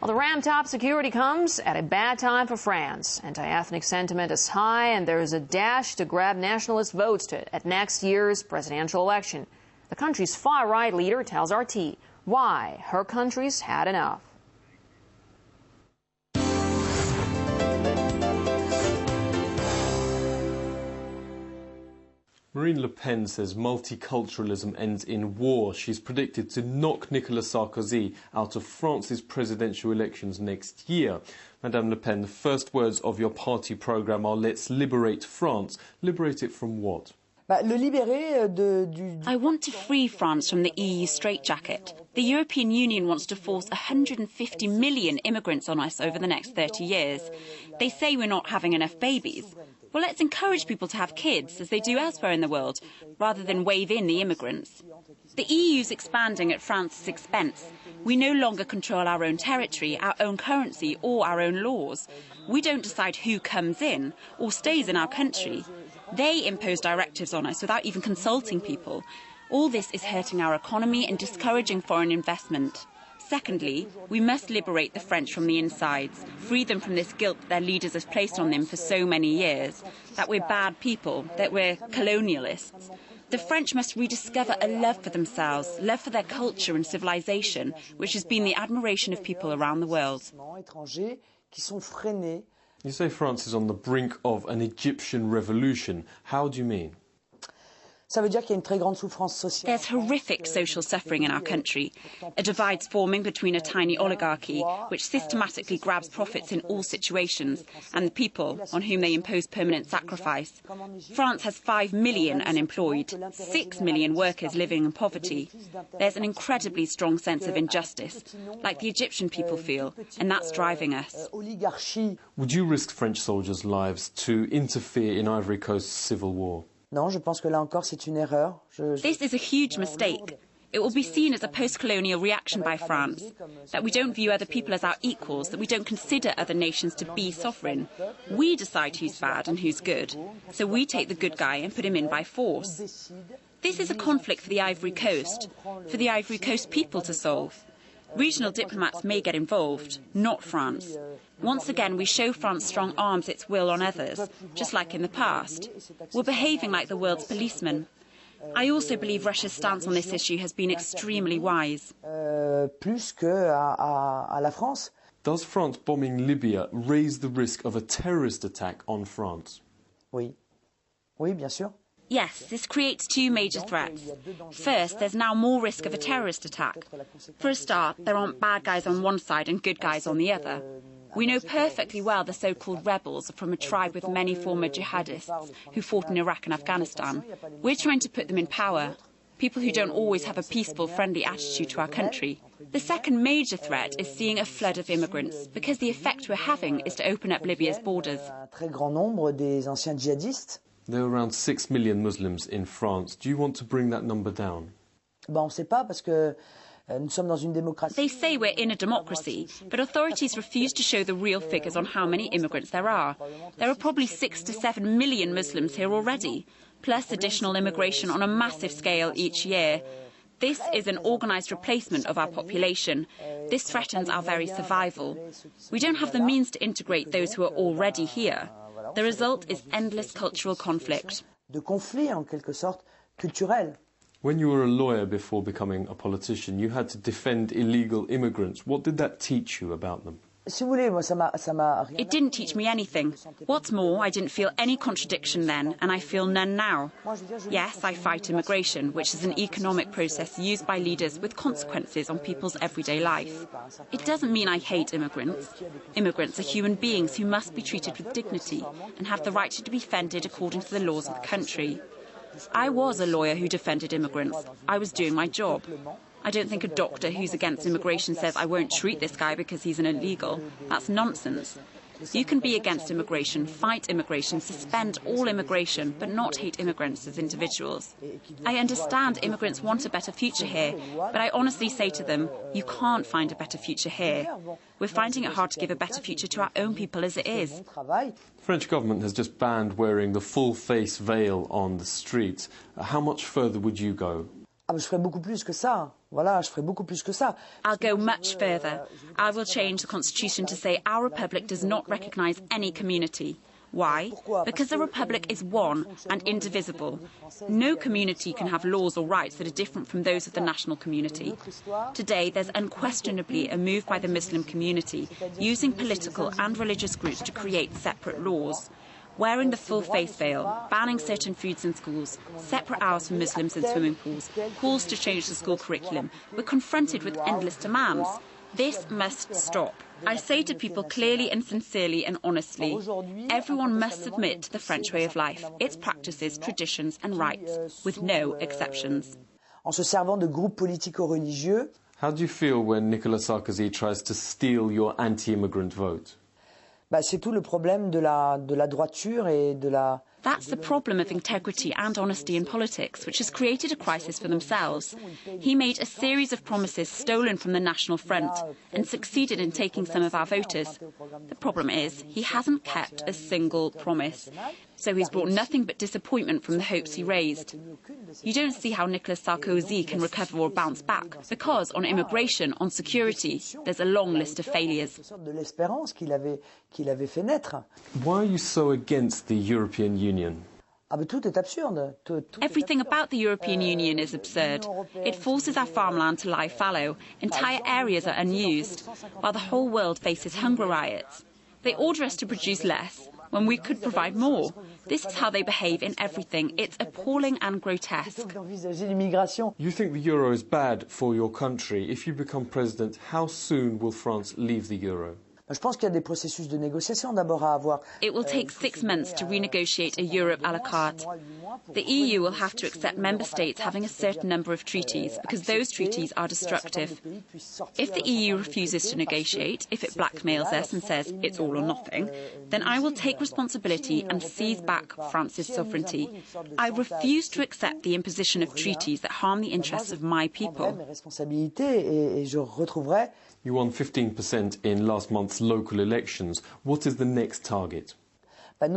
Well, the ramped-up security comes at a bad time for France. Anti-ethnic sentiment is high, and there is a dash to grab nationalist votes at next year's presidential election. The country's far-right leader tells RT why her country's had enough. Marine Le Pen says multiculturalism ends in war. She's predicted to knock Nicolas Sarkozy out of France's presidential elections next year. Madame Le Pen, the first words of your party programme are "Let's liberate France." Liberate it from what? I want to free France from the EU straitjacket. The European Union wants to force 150 million immigrants on us over the next 30 years. They say we're not having enough babies. Well, let's encourage people to have kids, as they do elsewhere in the world, rather than wave in the immigrants. The EU's expanding at France's expense. We no longer control our own territory, our own currency, or our own laws. We don't decide who comes in or stays in our country. They impose directives on us without even consulting people. All this is hurting our economy and discouraging foreign investment. Secondly, we must liberate the French from the insides, free them from this guilt that their leaders have placed on them for so many years, that we're bad people, that we're colonialists. The French must rediscover a love for themselves, love for their culture and civilization, which has been the admiration of people around the world. You say France is on the brink of an Egyptian revolution. How do you mean? There's horrific social suffering in our country. A divide's forming between a tiny oligarchy, which systematically grabs profits in all situations, and the people on whom they impose permanent sacrifice. France has 5 million unemployed, 6 million workers living in poverty. There's an incredibly strong sense of injustice, like the Egyptian people feel, and that's driving us. Would you risk French soldiers' lives to interfere in Ivory Coast's civil war? This is a huge mistake. It will be seen as a post-colonial reaction by France, that we don't view other people as our equals, that we don't consider other nations to be sovereign. We decide who's bad and who's good, so we take the good guy and put him in by force. This is a conflict for the Ivory Coast people to solve. Regional diplomats may get involved, not France. Once again, we show France strong arms its will on others, just like in the past. We're behaving like the world's policemen. I also believe Russia's stance on this issue has been extremely wise. Does France bombing Libya raise the risk of a terrorist attack on France? Oui, bien sûr. Yes, this creates two major threats. First, there's now more risk of a terrorist attack. For a start, there aren't bad guys on one side and good guys on the other. We know perfectly well the so-called rebels are from a tribe with many former jihadists who fought in Iraq and Afghanistan. We're trying to put them in power, people who don't always have a peaceful, friendly attitude to our country. The second major threat is seeing a flood of immigrants, because the effect we're having is to open up Libya's borders. There are around 6 million Muslims in France. Do you want to bring that number down? They say we're in a democracy, but authorities refuse to show the real figures on how many immigrants there are. There are probably 6 to 7 million Muslims here already, plus additional immigration on a massive scale each year. This is an organised replacement of our population. This threatens our very survival. We don't have the means to integrate those who are already here. The result is endless cultural conflict. When you were a lawyer before becoming a politician, you had to defend illegal immigrants. What did that teach you about them? It didn't teach me anything. What's more, I didn't feel any contradiction then, and I feel none now. Yes, I fight immigration, which is an economic process used by leaders with consequences on people's everyday life. It doesn't mean I hate immigrants. Immigrants are human beings who must be treated with dignity and have the right to be defended according to the laws of the country. I was a lawyer who defended immigrants. I was doing my job. I don't think a doctor who's against immigration says, I won't treat this guy because he's an illegal. That's nonsense. You can be against immigration, fight immigration, suspend all immigration, but not hate immigrants as individuals. I understand immigrants want a better future here, but I honestly say to them, you can't find a better future here. We're finding it hard to give a better future to our own people as it is. The French government has just banned wearing the full-face veil on the streets. How much further would you go? Voilà, je ferai beaucoup plus que ça. I'll go much further. I will change the constitution to say our republic does not recognise any community. Why? Because the republic is one and indivisible. No community can have laws or rights that are different from those of the national community. Today, there's unquestionably a move by the Muslim community using political and religious groups to create separate laws. Wearing the full face veil, banning certain foods in schools, separate hours for Muslims in swimming pools, calls to change the school curriculum. We're confronted with endless demands. This must stop. I say to people clearly and sincerely and honestly, everyone must submit to the French way of life, its practices, traditions and rights, with no exceptions. En se servant de groupes politico-religieux. How do you feel when Nicolas Sarkozy tries to steal your anti-immigrant vote? C'est tout le problème de la droiture et de la... That's the problem of integrity and honesty in politics, which has created a crisis for themselves. He made a series of promises stolen from the National Front and succeeded in taking some of our voters. The problem is he hasn't kept a single promise. So he's brought nothing but disappointment from the hopes he raised. You don't see how Nicolas Sarkozy can recover or bounce back, because on immigration, on security, there's a long list of failures. Why are you so against the European Union? Everything about the European Union is absurd. It forces our farmland to lie fallow. Entire areas are unused, while the whole world faces hunger riots. They order us to produce less when we could provide more. This is how they behave in everything. It's appalling and grotesque. You think the euro is bad for your country. If you become president, how soon will France leave the euro? Je pense qu'il y a des processus de négociation d'abord à avoir. It will take 6 months to renegotiate a Europe à la carte. The EU will have to accept member states having a certain number of treaties, because those treaties are destructive. If the EU refuses to negotiate, if it blackmails us and says it's all or nothing, then I will take responsibility and seize back France's sovereignty. I refuse to accept the imposition of treaties that harm the interests of my people. You won 15% in last month's local elections. What is the next target? Our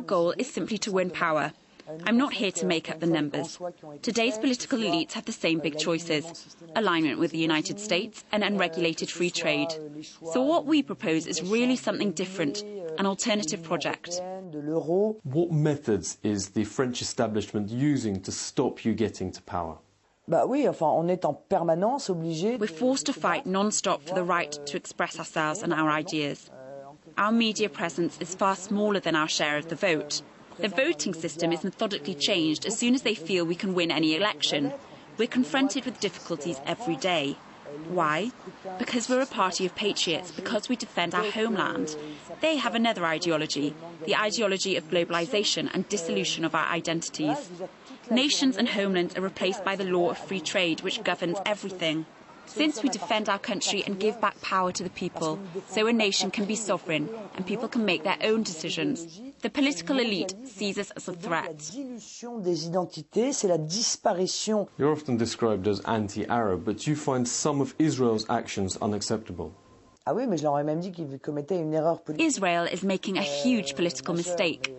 goal is simply to win power. I'm not here to make up the numbers. Today's political elites have the same big choices: alignment with the United States and unregulated free trade. So what we propose is really something different, an alternative project. What methods is the French establishment using to stop you getting to power? We're forced to fight non-stop for the right to express ourselves and our ideas. Our media presence is far smaller than our share of the vote. The voting system is methodically changed as soon as they feel we can win any election. We're confronted with difficulties every day. Why? Because we're a party of patriots, because we defend our homeland. They have another ideology, the ideology of globalisation and dissolution of our identities. Nations and homelands are replaced by the law of free trade, which governs everything. Since we defend our country and give back power to the people, so a nation can be sovereign and people can make their own decisions, the political elite sees us as a threat. You're often described as anti-Arab, but you find some of Israel's actions unacceptable. Israel is making a huge political mistake.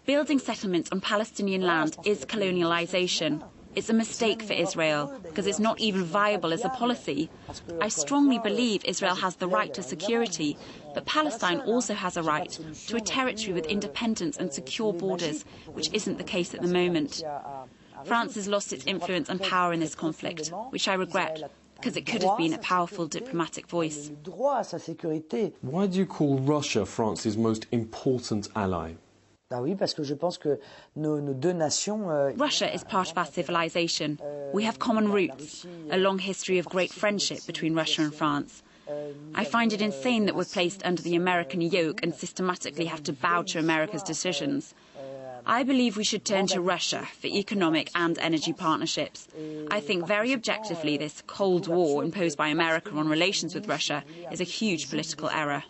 Building settlements on Palestinian land is colonialisation. It's a mistake for Israel, because it's not even viable as a policy. I strongly believe Israel has the right to security, but Palestine also has a right to a territory with independence and secure borders, which isn't the case at the moment. France has lost its influence and power in this conflict, which I regret, because it could have been a powerful diplomatic voice. Why do you call Russia France's most important ally? Russia is part of our civilization. We have common roots, a long history of great friendship between Russia and France. I find it insane that we're placed under the American yoke and systematically have to bow to America's decisions. I believe we should turn to Russia for economic and energy partnerships. I think very objectively this Cold War imposed by America on relations with Russia is a huge political error.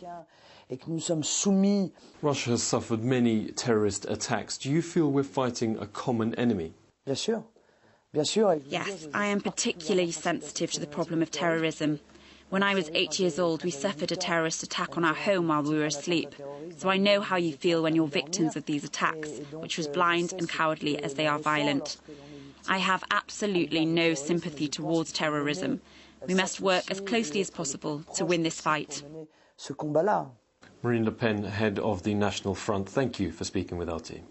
Russia has suffered many terrorist attacks. Do you feel we're fighting a common enemy? Yes, I am particularly sensitive to the problem of terrorism. When I was 8 years old, we suffered a terrorist attack on our home while we were asleep. So I know how you feel when you're victims of these attacks, which was blind and cowardly as they are violent. I have absolutely no sympathy towards terrorism. We must work as closely as possible to win this fight. Marine Le Pen, head of the National Front, thank you for speaking with our team.